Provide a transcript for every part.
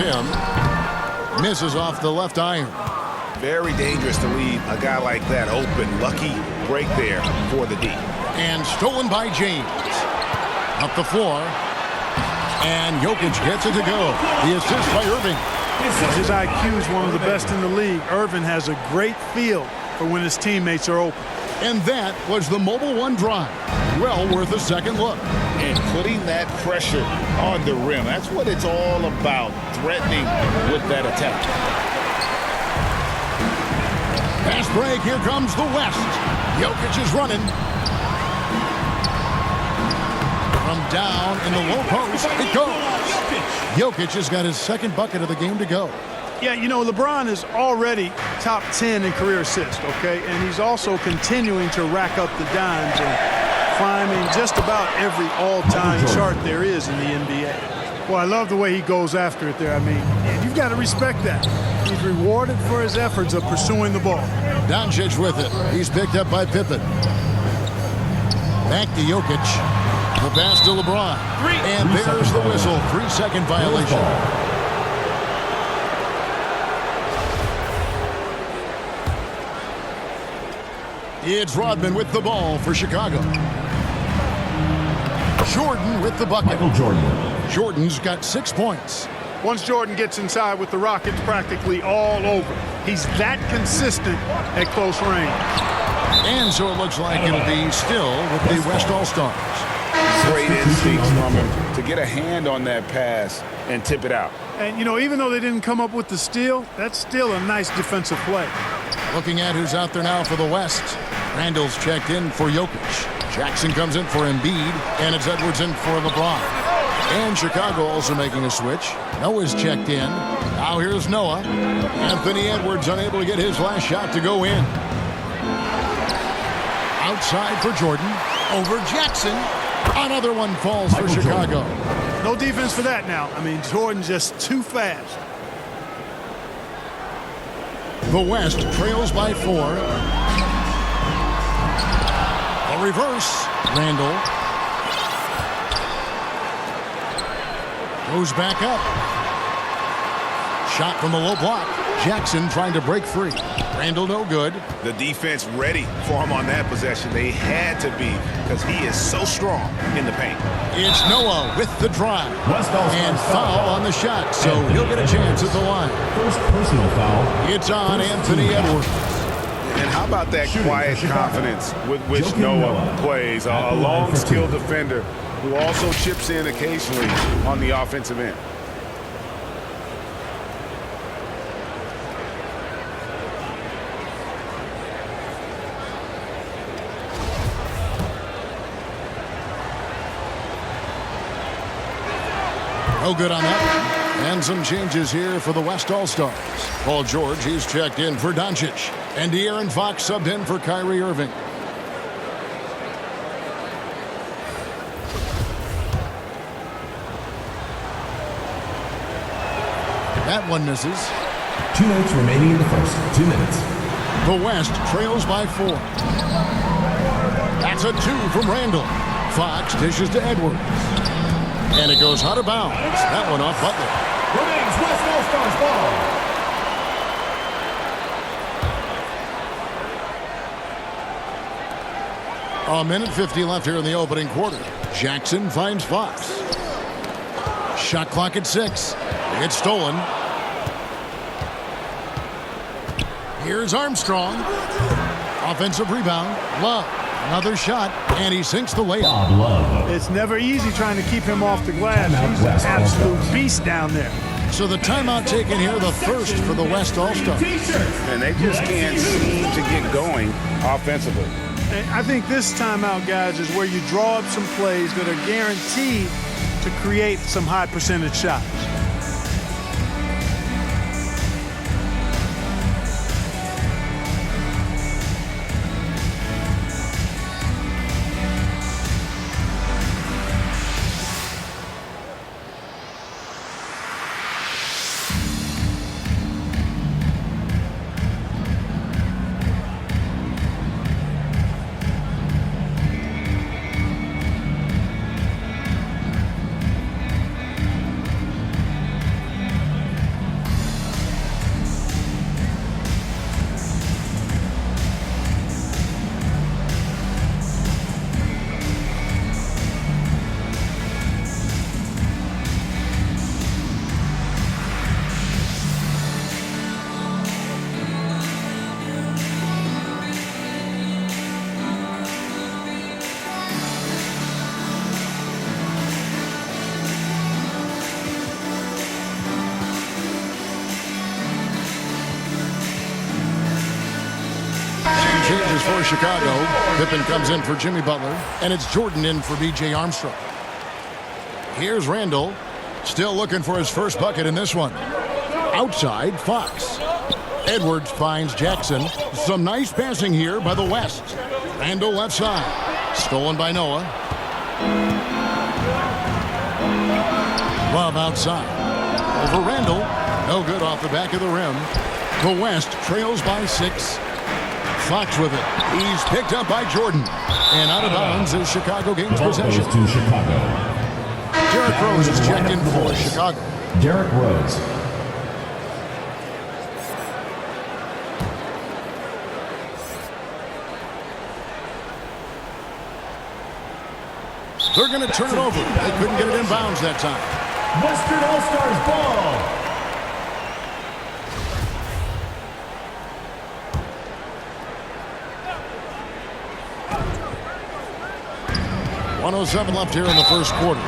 him. Misses off the left iron. Very dangerous to leave a guy like that open. Lucky break there for the D. And stolen by James. Up the floor. And Jokic gets it to go. The assist by Irving. His IQ is one of the best in the league. Irving has a great feel for when his teammates are open. And that was the Mobile One drive. Well worth a second look. And putting that pressure on the rim. That's what it's all about, threatening with that attack. Pass break, here comes the West. Jokic is running. From down in the low post, it goes. Jokic has got his second bucket of the game to go. Yeah, you know, LeBron is already top 10 in career assists, okay? And he's also continuing to rack up the dimes and climbing just about every all-time chart there is in the NBA. Well, I love the way he goes after it there. I mean, you've got to respect that. He's rewarded for his efforts of pursuing the ball. Doncic with it. He's picked up by Pippen. Back to Jokic. The pass to LeBron. And there's the whistle. 3-second violation. It's Rodman with the ball for Chicago. Jordan with the bucket. Michael Jordan. Jordan's got 6 points. Once Jordan gets inside with the Rockets, practically all over. He's that consistent at close range. And so it looks like it'll be still with the West All-Stars. Great instincts from him to get a hand on that pass and tip it out. And, you know, even though they didn't come up with the steal, that's still a nice defensive play. Looking at who's out there now for the West. Randall's checked in for Jokic. Jackson comes in for Embiid, and it's Edwards in for LeBron. And Chicago also making a switch. Noah's checked in. Now here's Noah. Anthony Edwards unable to get his last shot to go in. Outside for Jordan. Over Jackson. Another one falls for Chicago. No defense for that now. I mean, Jordan just too fast. The West trails by 4. A reverse. Randall goes back up. Shot from the low block. Jackson trying to break free. Randall no good. The defense ready for him on that possession. They had to be because he is so strong in the paint. It's Noah with the drive. And foul on the shot, so he'll get a chance at the line. First personal foul. It's on Anthony Edwards. And how about that quiet confidence with which Noah plays? A long, skilled defender who also chips in occasionally on the offensive end. No good on that one. And some changes here for the West All-Stars. Paul George, he's checked in for Doncic. And De'Aaron Fox subbed in for Kyrie Irving. That one misses. 2 minutes remaining in the first. 2 minutes. The West trails by 4. That's a 2 from Randall. Fox dishes to Edwards. And it goes out of bounds. That one off Butler. Remains West All-Stars ball. A minute 50 left here in the opening quarter. Jackson finds Fox. Shot clock at 6. It's stolen. Here's Armstrong. Offensive rebound. Love. Another shot, and he sinks the layup. Bob Love. It's never easy trying to keep him off the glass. He's an absolute beast down there. So the timeout taken here, the first for the West All-Stars. And they just can't seem to get going offensively. And I think this timeout, guys, is where you draw up some plays that are guaranteed to create some high percentage shots. changes for Chicago. Pippen comes in for Jimmy Butler, and it's Jordan in for B.J. Armstrong. Here's Randall, still looking for his first bucket in this one. Outside, Fox. Edwards finds Jackson. Some nice passing here by the West. Randall left side. Stolen by Noah. Love outside. Over Randall. No good off the back of the rim. The West trails by 6. Fox with it. He's picked up by Jordan. And out of bounds as Chicago gains possession. To Chicago. Derrick Rose is checked in for Chicago. Derrick Rose. They're going to turn it over. They couldn't get it in bounds that time. Western All-Stars ball. .107 left here in the first quarter.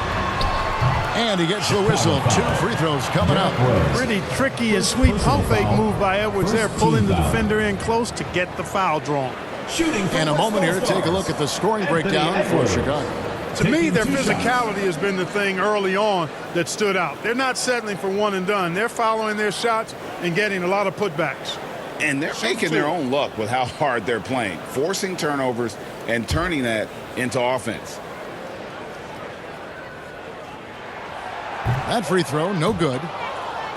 And he gets the whistle. 2 free throws coming up. Pretty tricky and sweet pump fake move by Edwards there, pulling the defender in close to get the foul drawn. Shooting. And a moment here to take a look at the scoring breakdown for Chicago. To me, their physicality has been the thing early on that stood out. They're not settling for one and done. They're following their shots and getting a lot of putbacks. And they're making their own luck with how hard they're playing, forcing turnovers and turning that into offense. That free throw, no good.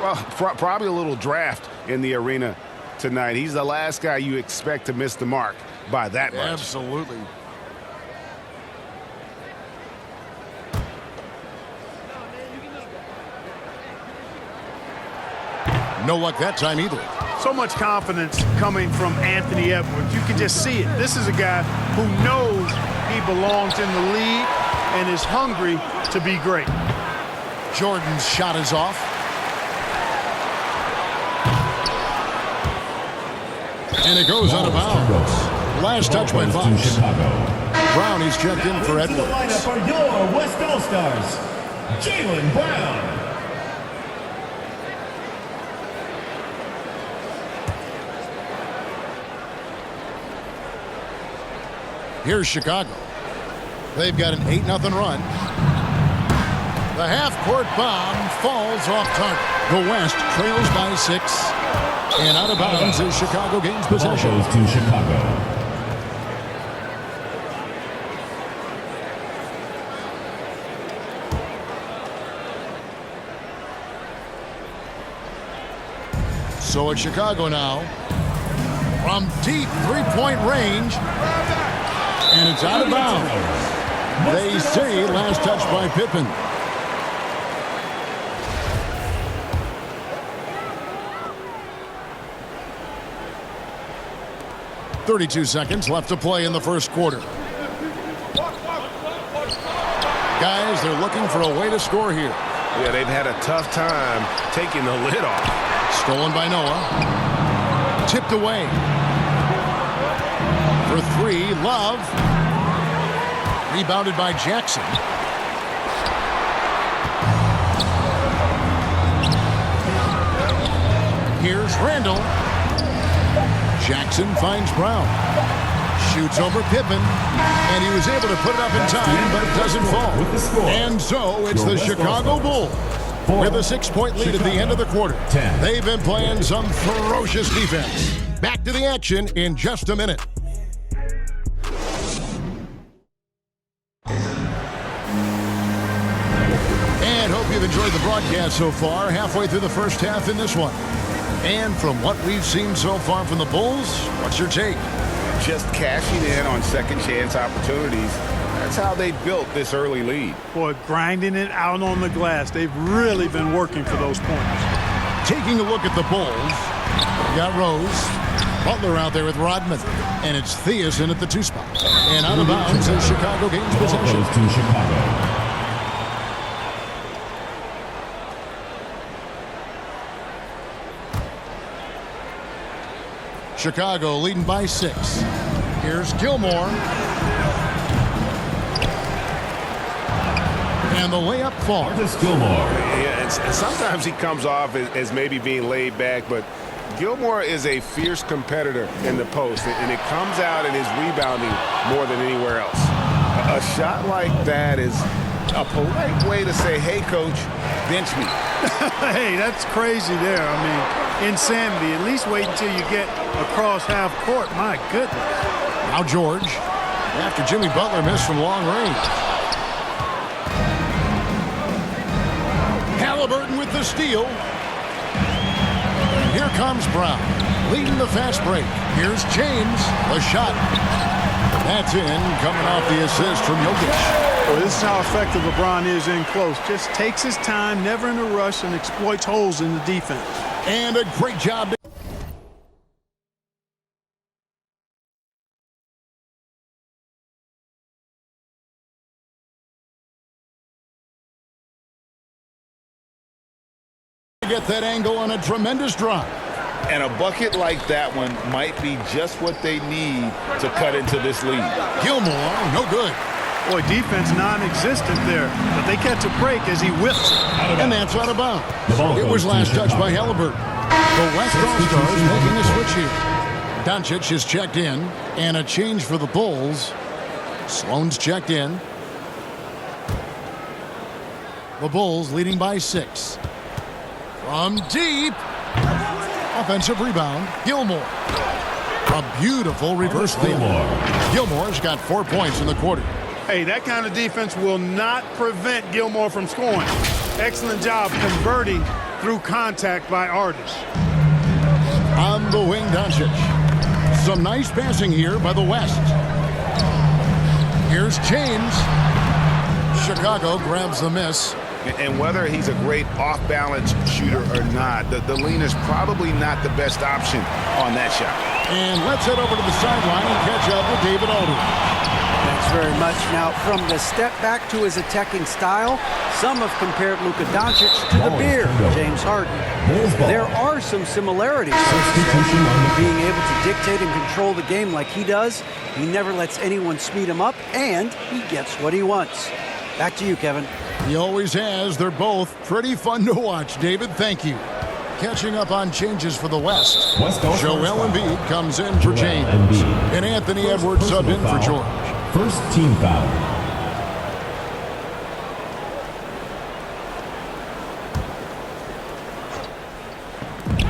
Well, probably a little draft in the arena tonight. He's the last guy you expect to miss the mark by that much. Absolutely. No luck that time either. So much confidence coming from Anthony Edwards. You can just see it. This is a guy who knows he belongs in the league and is hungry to be great. Jordan's shot is off. And it goes out of bounds. Last touch by Fox. Brown, he's checked in for To the Edwards. lineup are your West All-Stars. Jaylen Brown. Here's Chicago. They've got an 8-0 run. The half-court bomb falls off target. The West trails by 6. And out of bounds as Chicago gains possession. Goes to Chicago. So it's Chicago now. From deep three-point range. And it's out of bounds. They say last touch by Pippen. .32 seconds left to play in the first quarter. Guys, they're looking for a way to score here. Yeah, they've had a tough time taking the lid off. Stolen by Noah. Tipped away. For 3, Love. Rebounded by Jackson. Here's Randall. Jackson finds Brown. Shoots over Pippen. And he was able to put it up in time, but it doesn't fall. And so it's the Chicago Bulls with a 6-point lead at the end of the quarter. They've been playing some ferocious defense. Back to the action in just a minute. And hope you've enjoyed the broadcast so far. Halfway through the first half in this one. And from what we've seen so far from the Bulls, what's your take? Just cashing in on second chance opportunities. That's how they built this early lead. Boy, grinding it out on the glass. They've really been working for those points. Taking a look at the Bulls, we got Rose, Butler out there with Rodman, and it's Theus in at the 2 spot. And out of bounds as Chicago gains possession. Goes to Chicago. Chicago leading by 6. Here's Gilmore. And the layup falls. Marcus Gilmore. Yeah, and sometimes he comes off as maybe being laid back, but Gilmore is a fierce competitor in the post, and it comes out in his rebounding more than anywhere else. A shot like that is a polite way to say, hey, coach, bench me. Hey, that's crazy there. I mean, insanity. At least wait until you get across half court. My goodness. Now George, after Jimmy Butler missed from long range. Halliburton with the steal. Here comes Brown, leading the fast break. Here's James, the shot. That's in, coming off the assist from Jokic. Well, this is how effective LeBron is in close. Just takes his time, never in a rush, and exploits holes in the defense. And a great job. Get that angle on a tremendous drive. And a bucket like that one might be just what they need to cut into this lead. Gilmore, no good. Boy, defense non-existent there. But they catch a break as he whips it. And that's out of bounds. It was last touched by Halliburton. The West All-Stars making a switch here. Doncic is checked in. And a change for the Bulls. Sloan's checked in. The Bulls leading by 6. From deep. Offensive rebound. Gilmore. A beautiful reverse layup. Gilmore's got 4 points in the quarter. Hey, that kind of defense will not prevent Gilmore from scoring. Excellent job converting through contact by Artis. On the wing, Doncic. Some nice passing here by the West. Here's James. Chicago grabs the miss. And whether he's a great off-balance shooter or not, the lean is probably not the best option on that shot. And let's head over to the sideline and catch up with David Aldridge. Thanks very much. Now, from the step back to his attacking style, some have compared Luka Doncic to the Bear, James Harden. There are some similarities. Being able to dictate and control the game like he does, he never lets anyone speed him up, and he gets what he wants. Back to you, Kevin. He always has. They're both pretty fun to watch, David. Thank you. Catching up on changes for the West. Joel Embiid comes in for James. And Anthony Edwards subbed in for George. First team foul.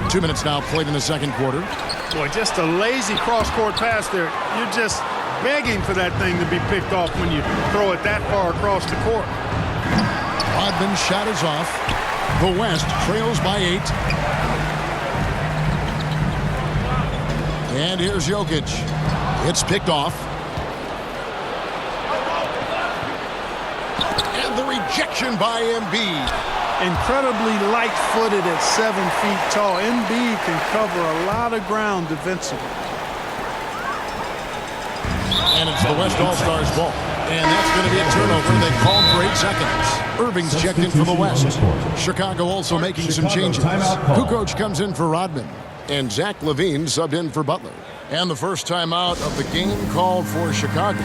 Two minutes now played in the second quarter. Boy, just a lazy cross-court pass there. You're just begging for that thing to be picked off when you throw it that far across the court. Rodman's shot is off. The West trails by 8. And here's Jokic. It's picked off. And the rejection by Embiid. Incredibly light-footed at 7 feet tall. Embiid can cover a lot of ground defensively. And it's the West All-Stars ball. And that's going to be a turnover. They called for 8 seconds. Irving's checked in for the West. Chicago also making some changes. Kukoc comes in for Rodman. And Zach LaVine subbed in for Butler. And the first timeout of the game called for Chicago.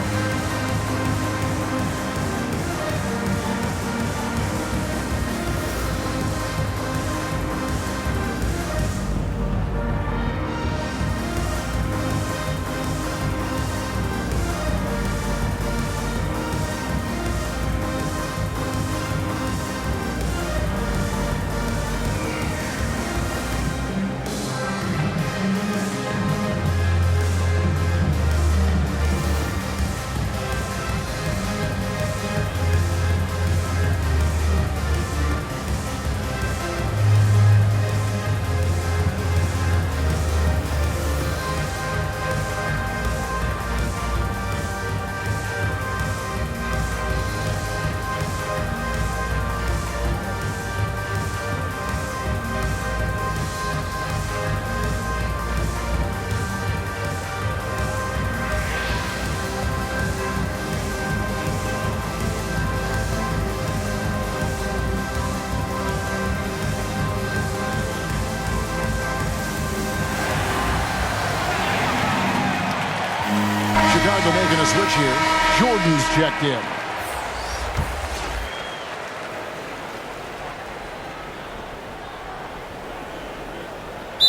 Chicago making a switch here. Jordan's checked in.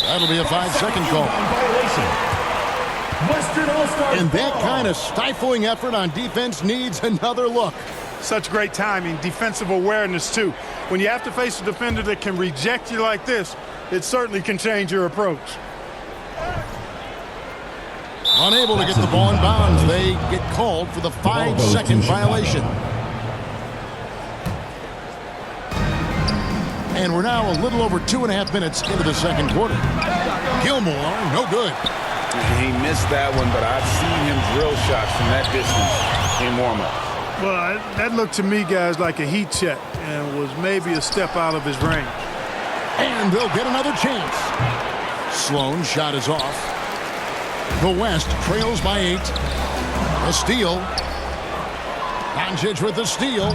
That'll be a 5-second call. Violation. Western All-Stars. And that kind of stifling effort on defense needs another look. Such great timing, defensive awareness, too. When you have to face a defender that can reject you like this, it certainly can change your approach. Unable to get the ball in bounds. They get called for the 5-second violation. And we're now a little over 2.5 minutes into the second quarter. Gilmore, no good. He missed that one, but I've seen him drill shots from that distance in warm-up. Well, that looked to me, guys, like a heat check and was maybe a step out of his range. And they'll get another chance. Sloan's shot is off. The West trails by 8. A steal. Doncic with the steal.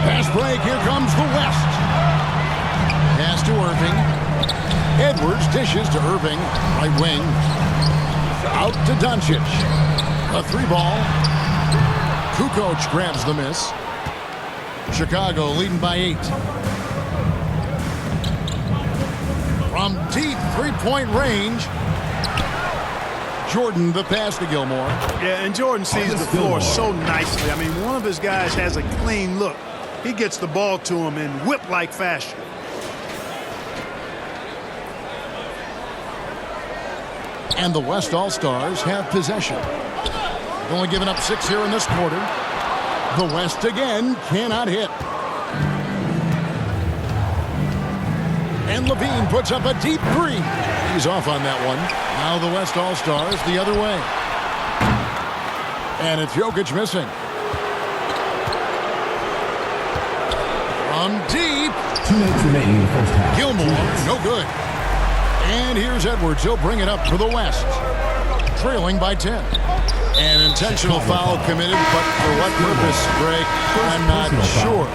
Pass break. Here comes the West. Pass to Irving. Edwards dishes to Irving. Right wing. Out to Doncic. A 3-ball. Kukoc grabs the miss. Chicago leading by 8. From deep 3-point range. Jordan the pass to Gilmore. Yeah, and Jordan sees the floor so nicely. I mean, one of his guys has a clean look. He gets the ball to him in whip-like fashion. And the West All-Stars have possession. Only giving up 6 here in this quarter. The West again cannot hit. And Levine puts up a deep 3. He's off on that one. Now the West All-Stars the other way. And it's Jokic missing. From deep. 2 minutes remaining in the first half. Gilmore, no good. And here's Edwards. He'll bring it up for the West. Trailing by 10. An intentional foul committed, but for what purpose, Greg? I'm not sure.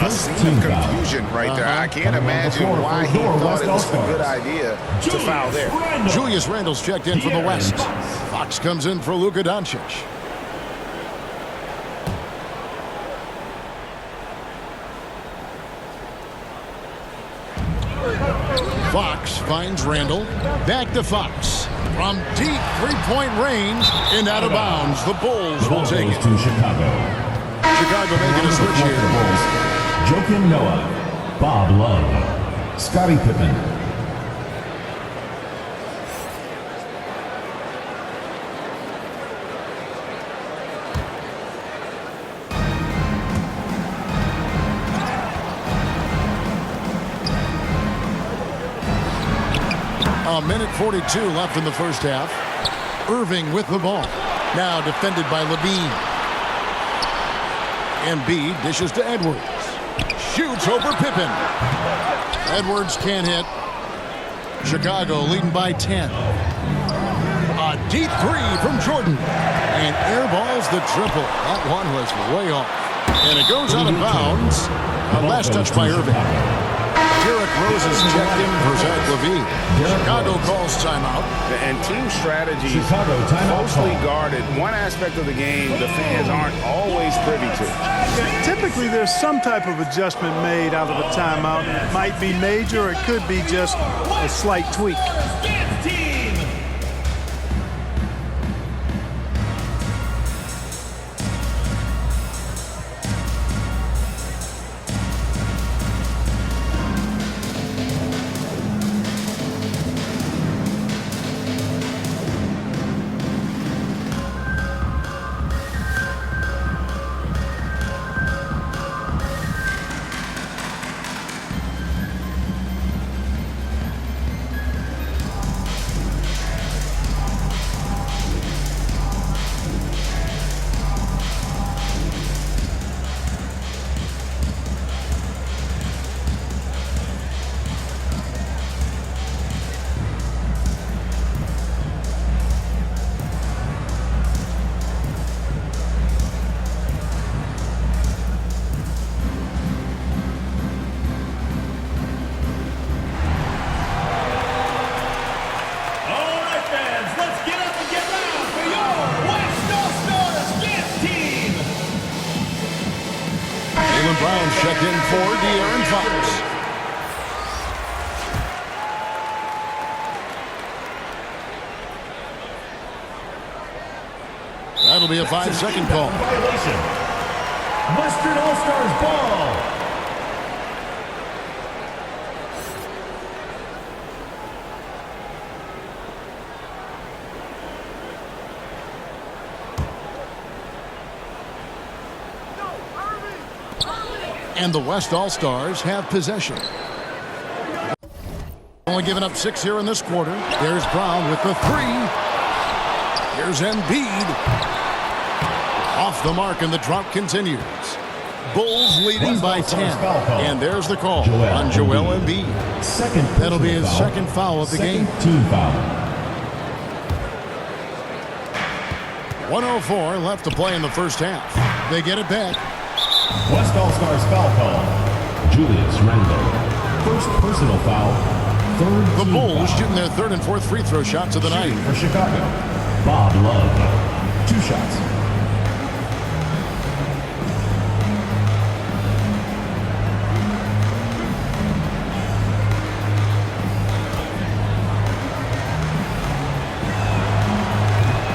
A scene of confusion right there. I can't imagine why he thought it was a good idea to foul there. Julius Randle's checked in for the West. Fox comes in for Luka Doncic. Fox finds Randle. Back to Fox. From deep 3-point range and out of bounds. The Bulls will take it. To Chicago. Chicago making a switch here. Joakim Noah, Bob Love, Scottie Pippen. A minute 42 left in the first half. Irving with the ball. Now defended by Levine. Embiid dishes to Edwards. Shoots over Pippen. Edwards can't hit. Chicago leading by 10. A deep 3 from Jordan. And airballs the triple. That one was way off. And it goes out of bounds. A last touch by Irving. Derrick Rose is checked in for Zach LaVine. Chicago calls timeout. And team strategy closely guarded. One aspect of the game the fans aren't always privy to. Yeah, typically, there's some type of adjustment made out of a timeout. It might be major, or it could be just a slight tweak. be a 5-second call. Violation. Western All-Stars ball. And the West All-Stars have possession. Only giving up 6 here in this quarter. There's Brown with the 3. Here's Embiid. Off the mark, and the drought continues. Bulls leading by 10. And there's the call on Joel Embiid. That'll be his second foul of the game. Team foul. 1:04 left to play in the first half. They get it back. West All-Stars foul call. Julius Randle. First personal foul. Third The team Bulls foul. shooting their third and fourth free throw shots of the night. For Chicago, Bob Love. 2 shots.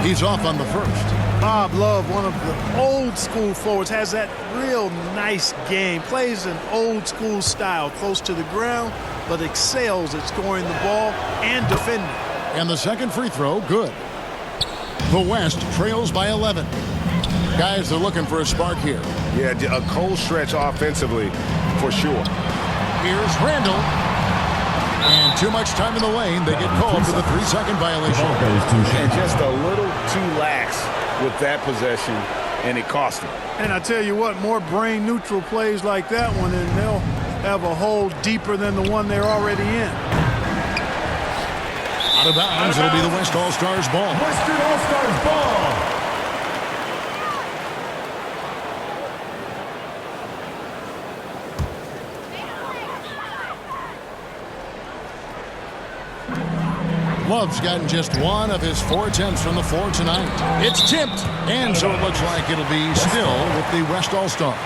He's off on the first. Bob Love, one of the old school forwards, has that real nice game. Plays an old school style, close to the ground, but excels at scoring the ball and defending. And the second free throw, good. The West trails by 11. Guys, they're looking for a spark here. Yeah, a cold stretch offensively for sure. Here's Randall. And too much time in the lane. They get called for the 3-second violation. Ball goes to And Chicago. just a little too lax with that possession, and it cost him. And I tell you what, more brain neutral plays like that one, and they'll have a hole deeper than the one they're already in. Out of bounds, it'll be the West All-Stars ball. Western All-Stars ball. Love's gotten just 1 of his 4 attempts from the floor tonight. It's tipped, and so it looks like it'll be still with the West All-Stars.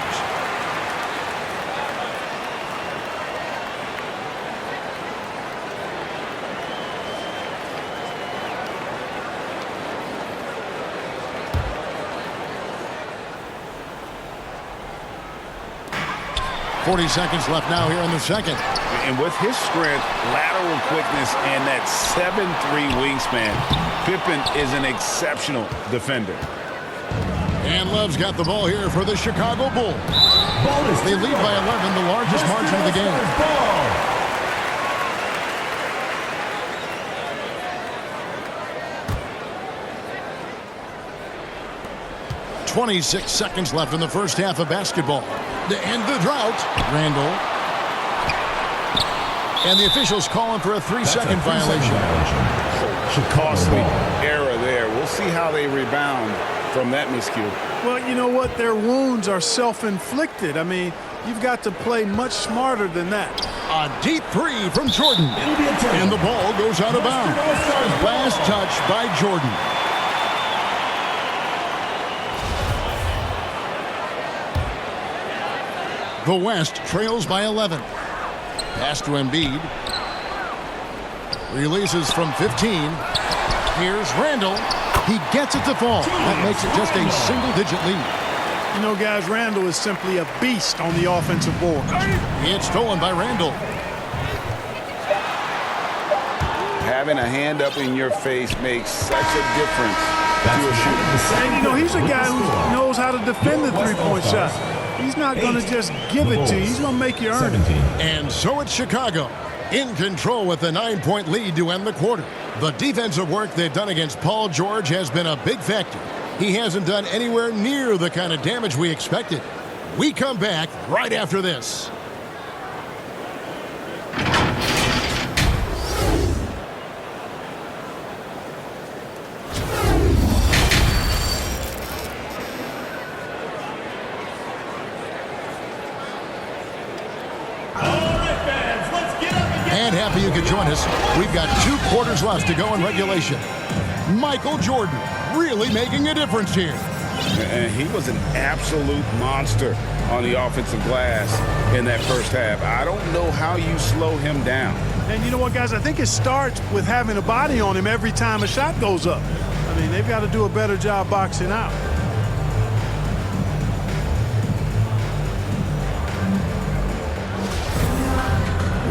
.40 seconds left now here in the second. And with his strength, lateral quickness, and that 7'3" wingspan, Pippen is an exceptional defender. And Love's got the ball here for the Chicago Bulls. They lead by 11, the largest margin of the game. Ball. 26 seconds left in the first half of basketball. To end the drought, Randall. And the officials calling for a 3-second violation. Costly error there. We'll see how they rebound from that miscue. Well, you know what? Their wounds are self-inflicted. I mean, you've got to play much smarter than that. A deep 3 from Jordan. And the ball goes out of bounds. Last touch by Jordan. The West trails by 11. Pass to Embiid. Releases from 15. Here's Randall. He gets it to fall. That makes it just a single-digit lead. You know, guys, Randall is simply a beast on the offensive board. It's stolen by Randall. Having a hand up in your face makes such a difference to a shooter. And, you know, he's a guy who knows how to defend the three-point shot. He's not going to just give it to you. He's going to make you earn it. And so it's Chicago in control with a 9-point lead to end the quarter. The defensive work they've done against Paul George has been a big factor. He hasn't done anywhere near the kind of damage we expected. We come back right after this. And happy you could join us. We've got 2 quarters left to go in regulation. Michael Jordan really making a difference here. And he was an absolute monster on the offensive glass in that first half. I don't know how you slow him down. And you know what, guys? I think it starts with having a body on him every time a shot goes up. I mean, they've got to do a better job boxing out.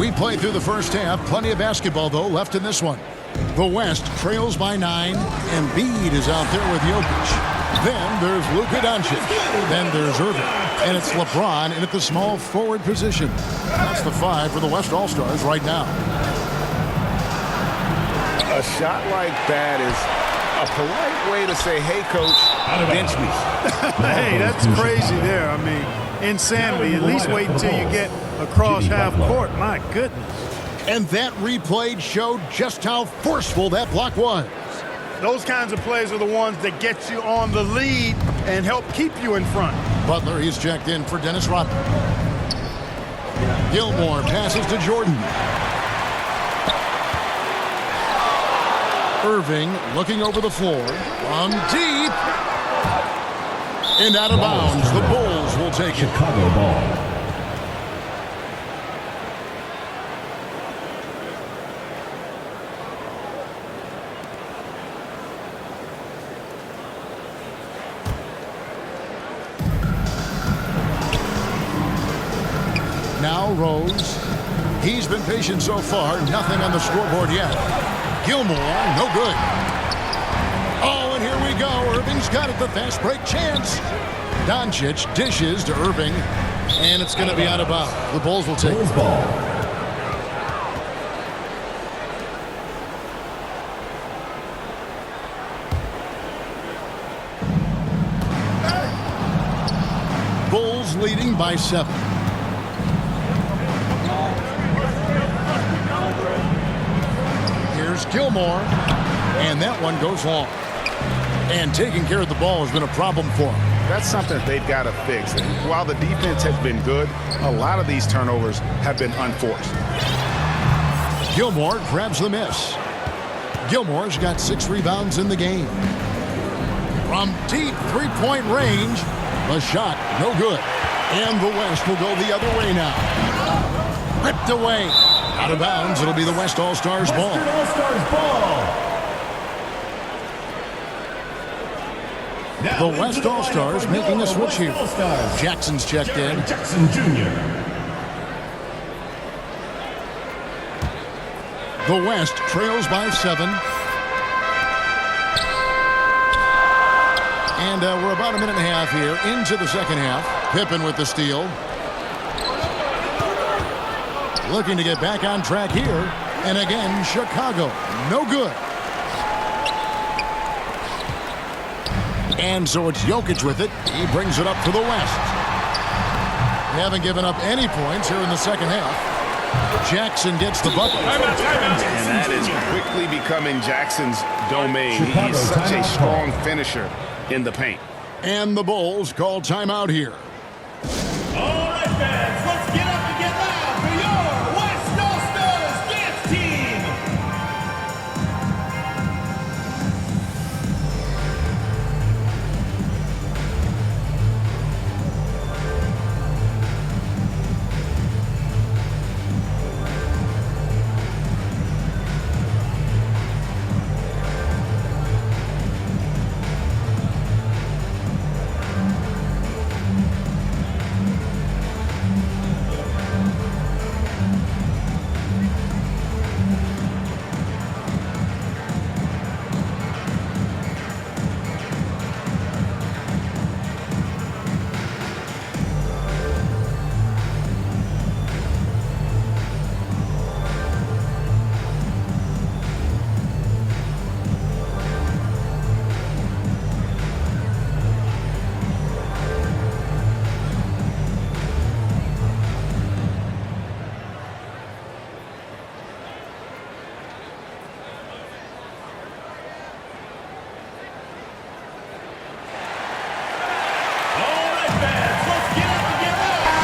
We played through the first half. Plenty of basketball, though, left in this one. The West trails by 9. Embiid is out there with Jokic. Then there's Luka Doncic. Then there's Irving. And it's LeBron in at the small forward position. That's the 5 for the West All-Stars right now. A shot like that is a polite way to say, hey, coach, bench me. Hey, that's crazy there. I mean, insanity. At least wait until you get across half court. My goodness. And that replay showed just how forceful that block was. Those kinds of plays are the ones that get you on the lead and help keep you in front. Butler, he's checked in for Dennis Rodman. Gilmore passes to Jordan. Irving looking over the floor from deep. And out of bounds. The Bulls will take it. Chicago ball. Now Rose. He's been patient so far. Nothing on the scoreboard yet. Gilmore, no good. Oh, and here we go. Irving's got it. The fast break chance. Doncic dishes to Irving. And it's going to be out of bounds. The Bulls will take it. Ball. Bulls leading by 7. Here's Gilmore, and that one goes long. And taking care of the ball has been a problem for him. That's something that they've got to fix. And while the defense has been good, a lot of these turnovers have been unforced. Gilmore grabs the miss. Gilmore's got 6 rebounds in the game. From deep three-point range, the shot no good. And the West will go the other way now. Ripped away. Out of bounds. It'll be the West All-Stars ball. Western All-Stars ball. Now The West All-Stars making a switch here. All-Stars. Jackson's checked in. Jackson Jr. The West trails by 7. And we're about a minute and a half here into the second half. Pippen with the steal. Looking to get back on track here. And again, Chicago. No good. And so it's Jokic with it. He brings it up to the West. They haven't given up any points here in the second half. Jackson gets the bucket. And that is quickly becoming Jackson's domain. He's such a strong finisher in the paint. And the Bulls call timeout here. All right, fans, let's get up and get loud for your West All-Stars dance team.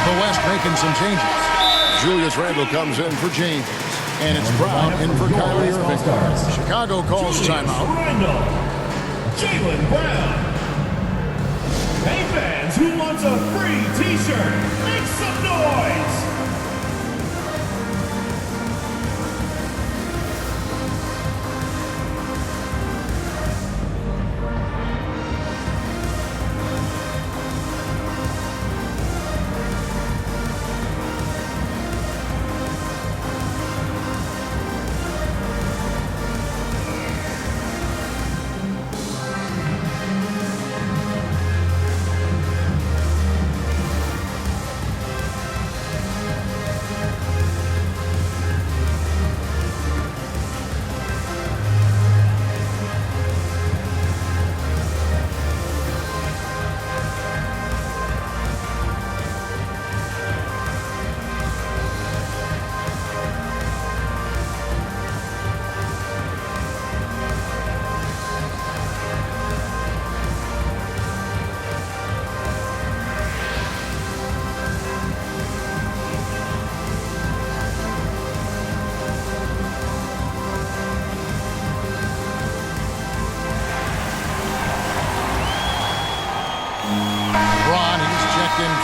The West making some changes. Julius Randle comes in for James. And it's Brown in for Kyrie Irving. Chicago calls timeout. Randle. Jaylen Brown. Hey fans, who wants a free t-shirt? Make some noise.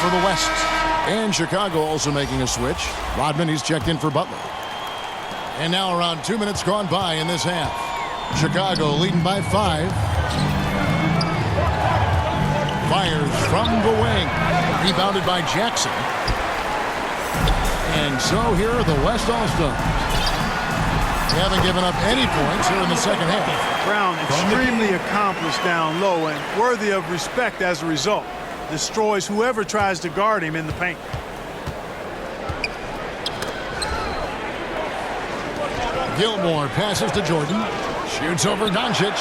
for the West. And Chicago also making a switch. Rodman, he's checked in for Butler. And now around 2 minutes gone by in this half. Chicago leading by 5. Fires from the wing. Rebounded by Jackson. And so here are the West All-Stars. They haven't given up any points here in the second half. Brown extremely accomplished down low and worthy of respect as a result. Destroys whoever tries to guard him in the paint. Gilmore passes to Jordan. Shoots over Doncic.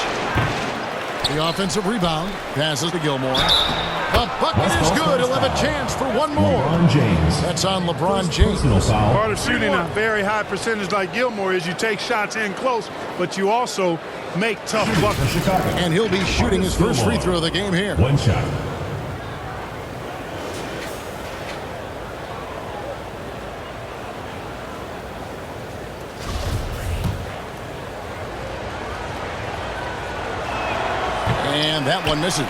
The offensive rebound. Passes to Gilmore. The bucket is good. He'll have a chance for one more. LeBron James. That's on LeBron James. Personal foul. Part of shooting a very high percentage like Gilmore is you take shots in close, but you also make tough buckets. Chicago. And he'll be shooting his first free throw of the game here. One shot. And that one misses.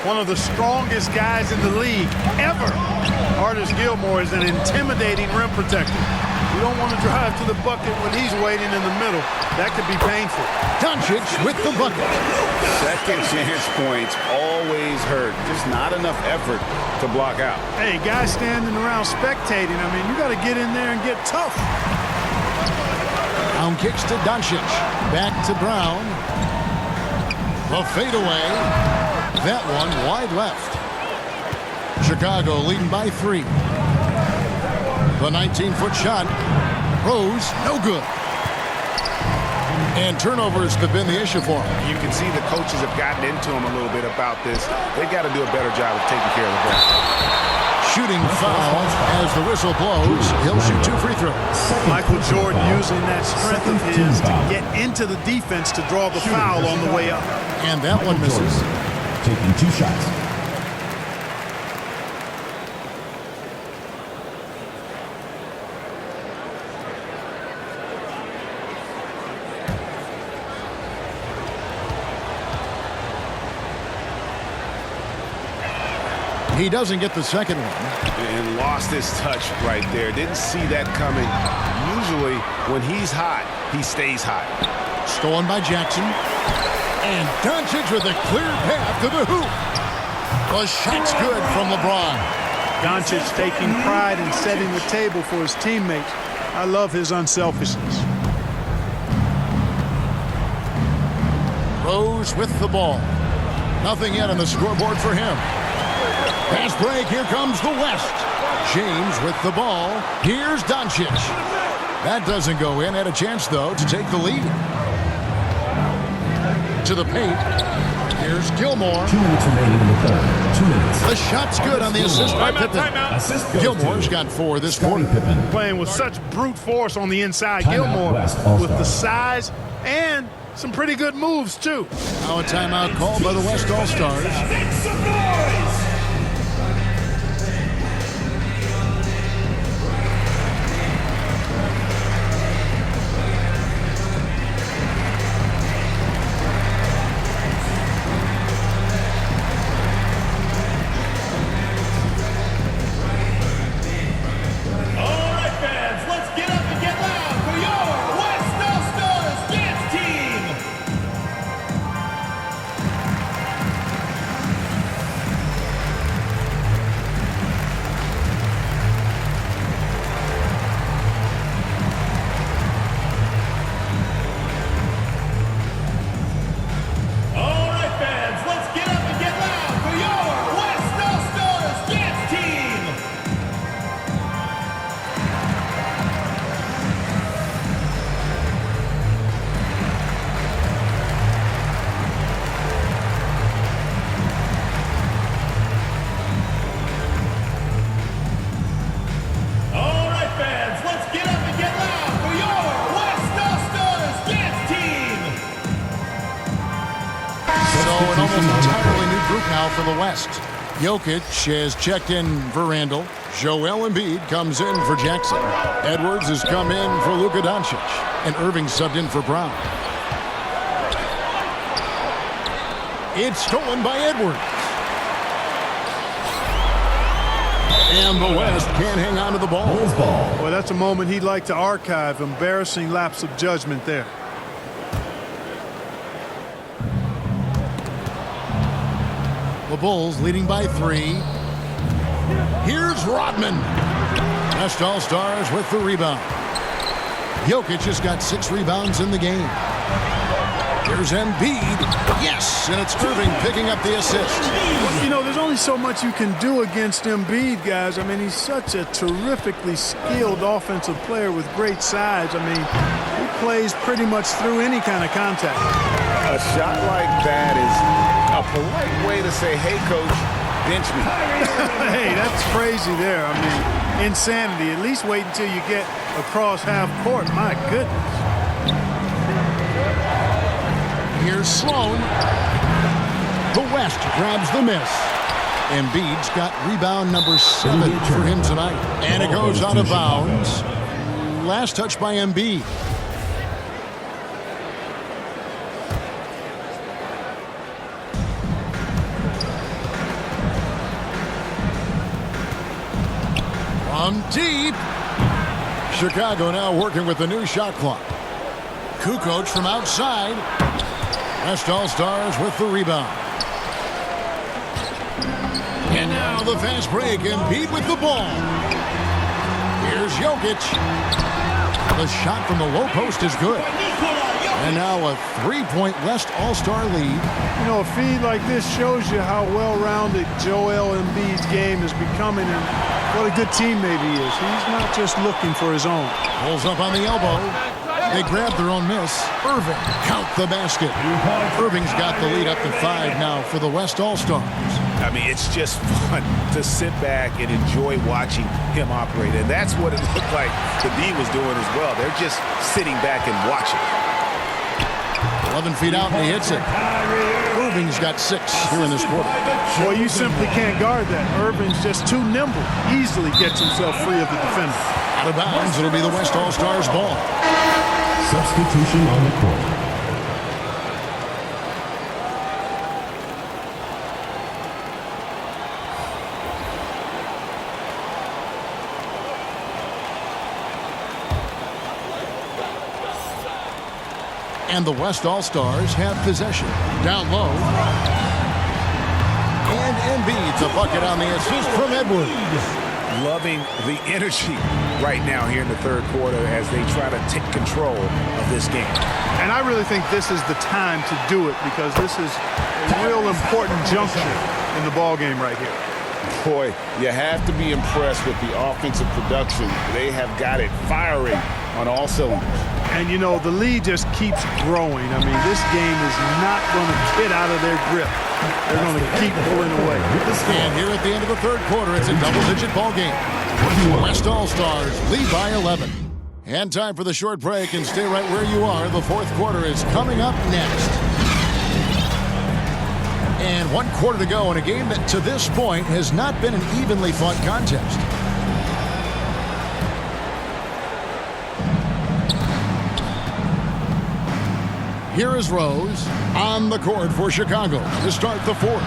One of the strongest guys in the league ever. Artis Gilmore is an intimidating rim protector. You don't want to drive to the bucket when he's waiting in the middle. That could be painful. Doncic with the bucket. Second chance points always hurt. Just not enough effort to block out. Hey, guys standing around spectating, I mean, you got to get in there and get tough. Brown kicks to Doncic. Back to Brown. The fadeaway. That one wide left. Chicago leading by 3. The 19-foot shot. Rose, no good. And turnovers have been the issue for him. You can see the coaches have gotten into him a little bit about this. They've got to do a better job of taking care of the ball. Shooting foul as the whistle blows. He'll shoot 2 free throws. Michael Jordan using that strength of his to get into the defense to draw the foul on the way up. And that one misses. Taking 2 shots. He doesn't get the second one. And lost his touch right there. Didn't see that coming. Usually, when he's hot, he stays hot. Stolen by Jackson. And Doncic with a clear path to the hoop. The shot's good from LeBron. Doncic taking pride in setting the table for his teammates. I love his unselfishness. Rose with the ball. Nothing yet on the scoreboard for him. Pass break, here comes the West. James with the ball. Here's Doncic. That doesn't go in. Had a chance, though, to take the lead. To the paint. Here's Gilmore. 2 minutes remaining in the third. 2 minutes. The shot's good on the assist by Pippen. Assist goes Gilmore's to got 4 this Scottie quarter. Pippen. Playing with such brute force on the inside. Timeout, Gilmore West All-Star. with the size and some pretty good moves, too. Now a timeout called by the West All-Stars. Make some noise! All right, fans, let's get up and get loud for your West All-Stars dance team! All right, fans, let's get up and get loud for your West All-Stars dance team! All right, fans, let's get up and get loud for your West All-Stars dance team! So an almost entirely new group now for the West. Jokic has checked in for Randall. Joel Embiid comes in for Jackson. Edwards has come in for Luka Doncic. And Irving subbed in for Brown. It's stolen by Edwards. And the West can't hang on to the ball. Bulls ball. Well, that's a moment he'd like to archive. Embarrassing lapse of judgment there. The Bulls leading by 3. Here's Rodman. West All-Stars with the rebound. Jokic has got 6 rebounds in the game. Here's Embiid. Yes, and it's Irving picking up the assist. You know, there's only so much you can do against Embiid, guys. I mean, he's such a terrifically skilled offensive player with great size. I mean, he plays pretty much through any kind of contact. A shot like that is a polite way to say, hey, coach, bench me. Hey, that's crazy there. I mean, insanity. At least wait until you get across half court. My goodness. Here's Sloan. The West grabs the miss. Embiid's got rebound number 7 for him tonight. And it goes out of bounds. Last touch by Embiid. From deep. Chicago now working with the new shot clock. Kukoc from outside. West All-Stars with the rebound. And now the fast break. Embiid with the ball. Here's Jokic. The shot from the low post is good. And now a 3-point West All-Star lead. You know, a feed like this shows you how well-rounded Joel Embiid's game is becoming and what a good teammate he is. He's not just looking for his own. Pulls up on the elbow. They grab their own miss. Irving count the basket. Irving's got the lead up to 5 now for the West All-Stars. I mean, it's just fun to sit back and enjoy watching him operate. And that's what it looked like the D was doing as well. They're just sitting back and watching. 11 feet out and he hits it. Irving's got 6 here in this quarter. Boy, you simply can't guard that. Irving's just too nimble. Easily gets himself free of the defender. Out of bounds, it'll be the West All-Stars ball. Substitution on the court. And the West All-Stars have possession. Down low. And Embiid, the bucket on the assist from Edwards. Loving the energy right now here in the third quarter as they try to take control of this game. And I really think this is the time to do it because this is a real important juncture in the ball game right here. Boy, you have to be impressed with the offensive production. They have got it firing on all cylinders. And, you know, the lead just keeps growing. I mean, this game is not going to get out of their grip. They're going to keep pulling away. And here at the end of the third quarter, it's a double-digit ball game. West All-Stars lead by 11. And time for the short break, and stay right where you are. The fourth quarter is coming up next. And 1 quarter to go in a game that to this point has not been an evenly fought contest. Here is Rose on the court for Chicago to start the fourth.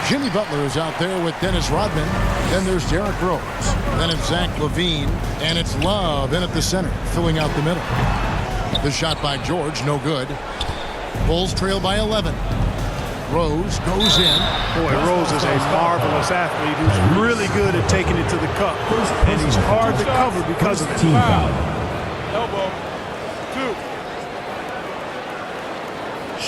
Jimmy Butler is out there with Dennis Rodman. Then there's Derrick Rose. Then it's Zach LaVine. And it's Love in at the center, filling out the middle. The shot by George, no good. Bulls trail by 11. Rose goes in. Boy, Rose is a marvelous athlete who's really good at taking it to the cup. And he's hard to cover because of it. Elbow. 2.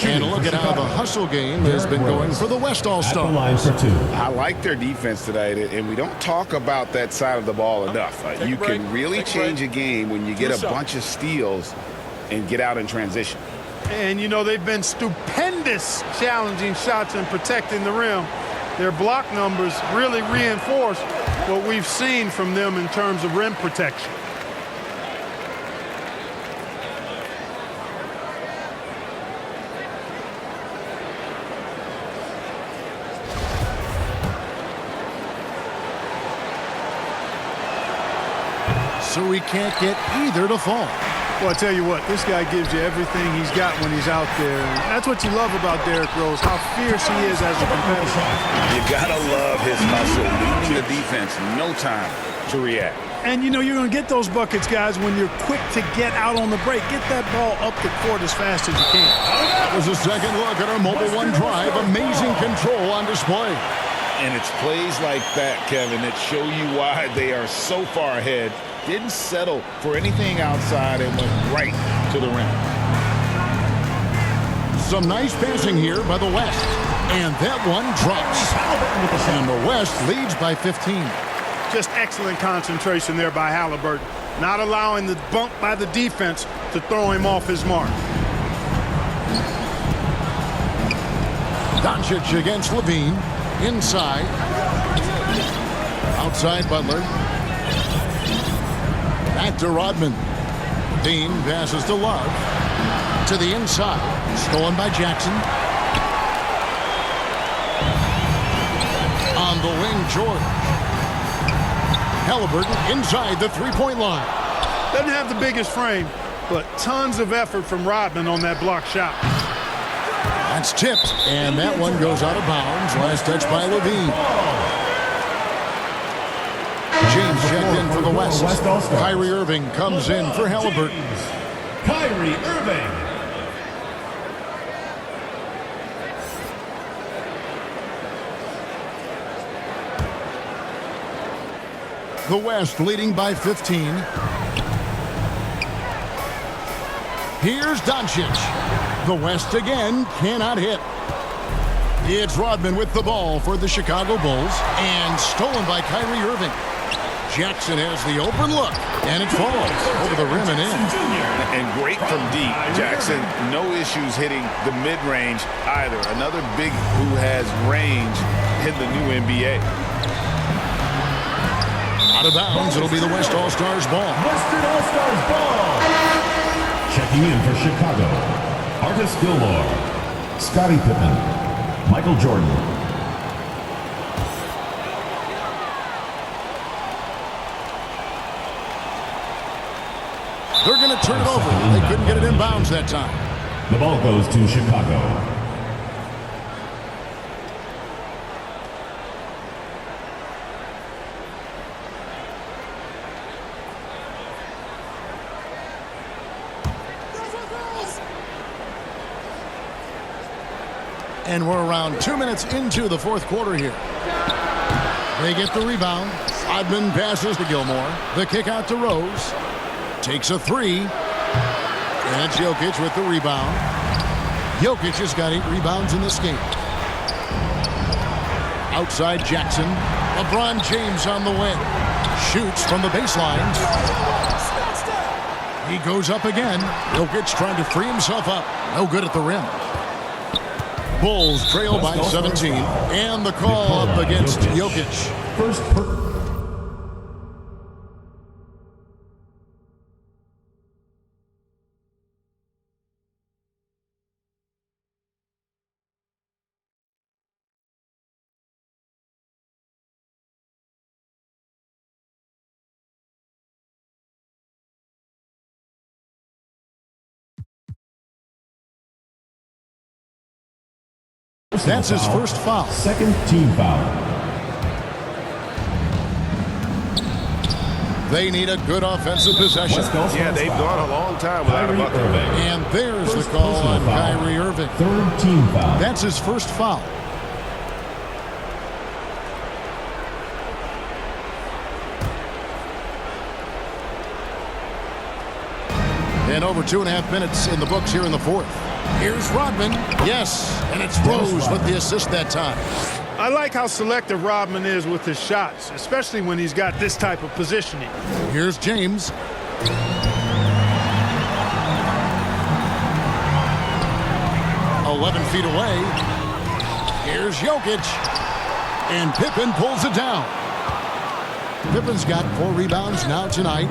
And look at how the hustle game has been going for the West At the line All-Stars. for 2. I like their defense tonight, and we don't talk about that side of the ball enough. You can really change a game when you get a bunch of steals and get out in transition. And, you know, they've been stupendous challenging shots and protecting the rim. Their block numbers really reinforce what we've seen from them in terms of rim protection. So we can't get either to fall. Well, I tell you what, this guy gives you everything he's got when he's out there. And that's what you love about Derrick Rose, how fierce he is as a competitor. You gotta love his hustle, leaving the defense no time to react. And, you know, you're going to get those buckets, guys, when you're quick to get out on the break. Get that ball up the court as fast as you can. That was a second look at our Mobile One drive. Amazing control on display. And it's plays like that, Kevin, that show you why they are so far ahead. Didn't settle for anything outside and went right to the rim. Some nice passing here by the West. And that one drops. And the West leads by 15. Just excellent concentration there by Halliburton. Not allowing the bump by the defense to throw him off his mark. Doncic against Levine. Inside. Outside Butler. Back to Rodman. Dean passes to Love. To the inside. Stolen by Jackson. On the wing, George. Halliburton inside the three-point line. Doesn't have the biggest frame, but tons of effort from Rodman on that block shot. That's tipped, and that one goes out of bounds. Last touch by Levine. James checked in for the West. Kyrie Irving comes in for Halliburton. Kyrie Irving. The West leading by 15. Here's Doncic. The West again cannot hit. It's Rodman with the ball for the Chicago Bulls, and stolen by Kyrie Irving. Jackson has the open look, and it falls over the rim and in. And great from deep, Jackson. No issues hitting the mid-range either. Another big who has range in the new NBA. Out of bounds, it'll be the West All-Stars ball. Western All-Stars ball. Checking in for Chicago, Artis Gilmore, Scottie Pippen, Michael Jordan. They're going to turn it over. They couldn't get it in bounds that time. The ball goes to Chicago. And we're around 2 minutes into the fourth quarter here. They get the rebound. Rodman passes to Gilmore. The kick out to Rose. Takes a three. And it's Jokic with the rebound. Jokic has got 8 rebounds in this game. Outside Jackson. LeBron James on the wing. Shoots from the baseline. He goes up again. Jokic trying to free himself up. No good at the rim. Bulls trail by 17, and the call up against Jokic. That's his first foul. Second team foul. They need a good offensive possession. Yeah, they've gone a long time without a bucket. And there's the call on Kyrie Irving. Third team foul. That's his first foul. And over 2.5 minutes in the books here in the fourth. Here's Rodman. Yes, and it's Rose with the assist that time. I like how selective Rodman is with his shots, especially when he's got this type of positioning. Here's James. "11 feet away. Here's Jokic. And Pippen pulls it down. Pippen's got 4 rebounds now tonight.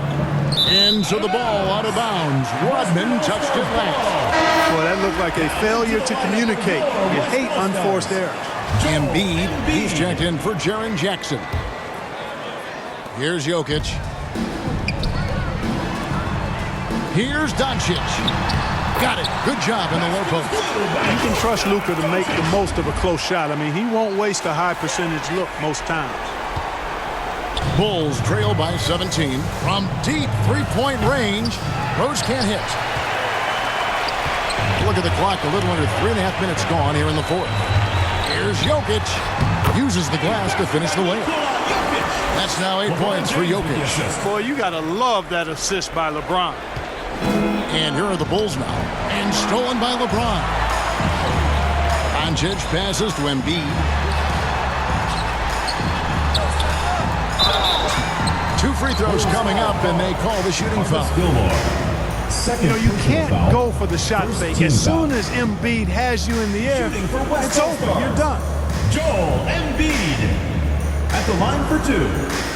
And so the ball out of bounds. Rodman touched it last. Boy, that looked like a failure to communicate. You hate unforced errors. Embiid, he's checked in for Jaren Jackson. Here's Jokic. Here's Doncic. Got it. Good job in the low post. You can trust Luka to make the most of a close shot. I mean, he won't waste a high percentage look most times. Bulls trail by 17. From deep three-point range, Rose can't hit. Look at the clock. A little under 3.5 minutes gone here in the fourth. Here's Jokic. Uses the glass to finish the layup. That's now 8 points for Jokic. Boy, you got to love that assist by LeBron. And here are the Bulls now. And stolen by LeBron. Doncic passes to Embiid. 2 free throws coming up, and they call the shooting foul. You know, you can't go for the shot fake. As soon as Embiid has you in the air, it's over. You're done. Joel Embiid at the line for 2.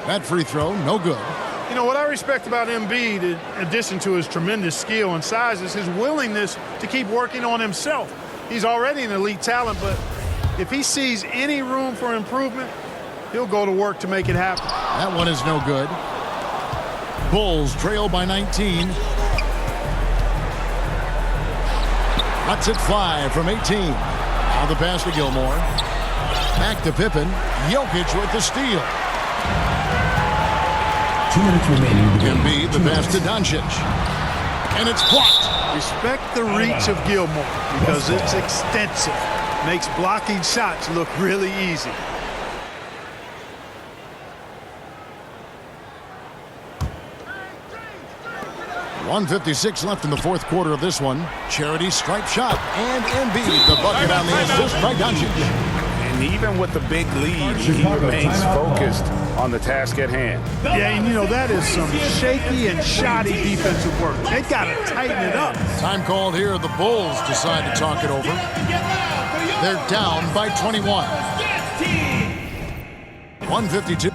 That free throw, no good. You know, what I respect about Embiid, in addition to his tremendous skill and size, is his willingness to keep working on himself. He's already an elite talent, but if he sees any room for improvement, he'll go to work to make it happen. That one is no good. Bulls trail by 19. Lets it fly from 18. Now the pass to Gilmore. Back to Pippen. Jokic with the steal. 2 minutes remaining. Embiid, the pass to Doncic. And it's blocked. Respect the reach of Gilmore because it's extensive. Makes blocking shots look really easy. .156 left in the fourth quarter of this one. Charity stripe shot. And Embiid, the bucket on the assist by Doncic. And even with the big lead, he remains focused on the task at hand. Yeah, and you know, that is some shaky and shoddy defensive work. They've got to tighten it up. Time called here. The Bulls decide to talk it over. They're down by 21. 152.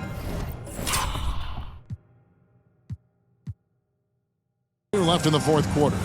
Left in the fourth quarter.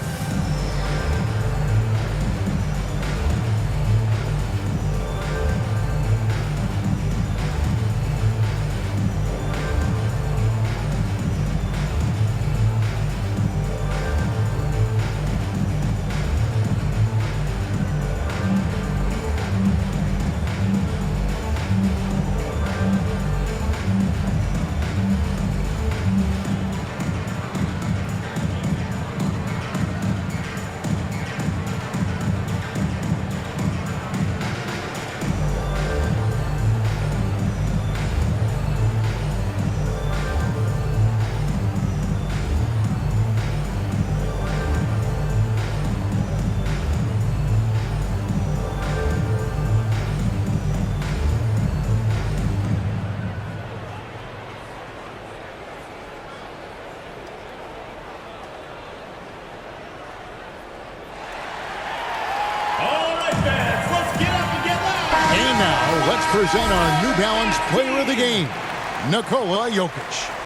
Let's present our New Balance Player of the Game, Nikola Jokic.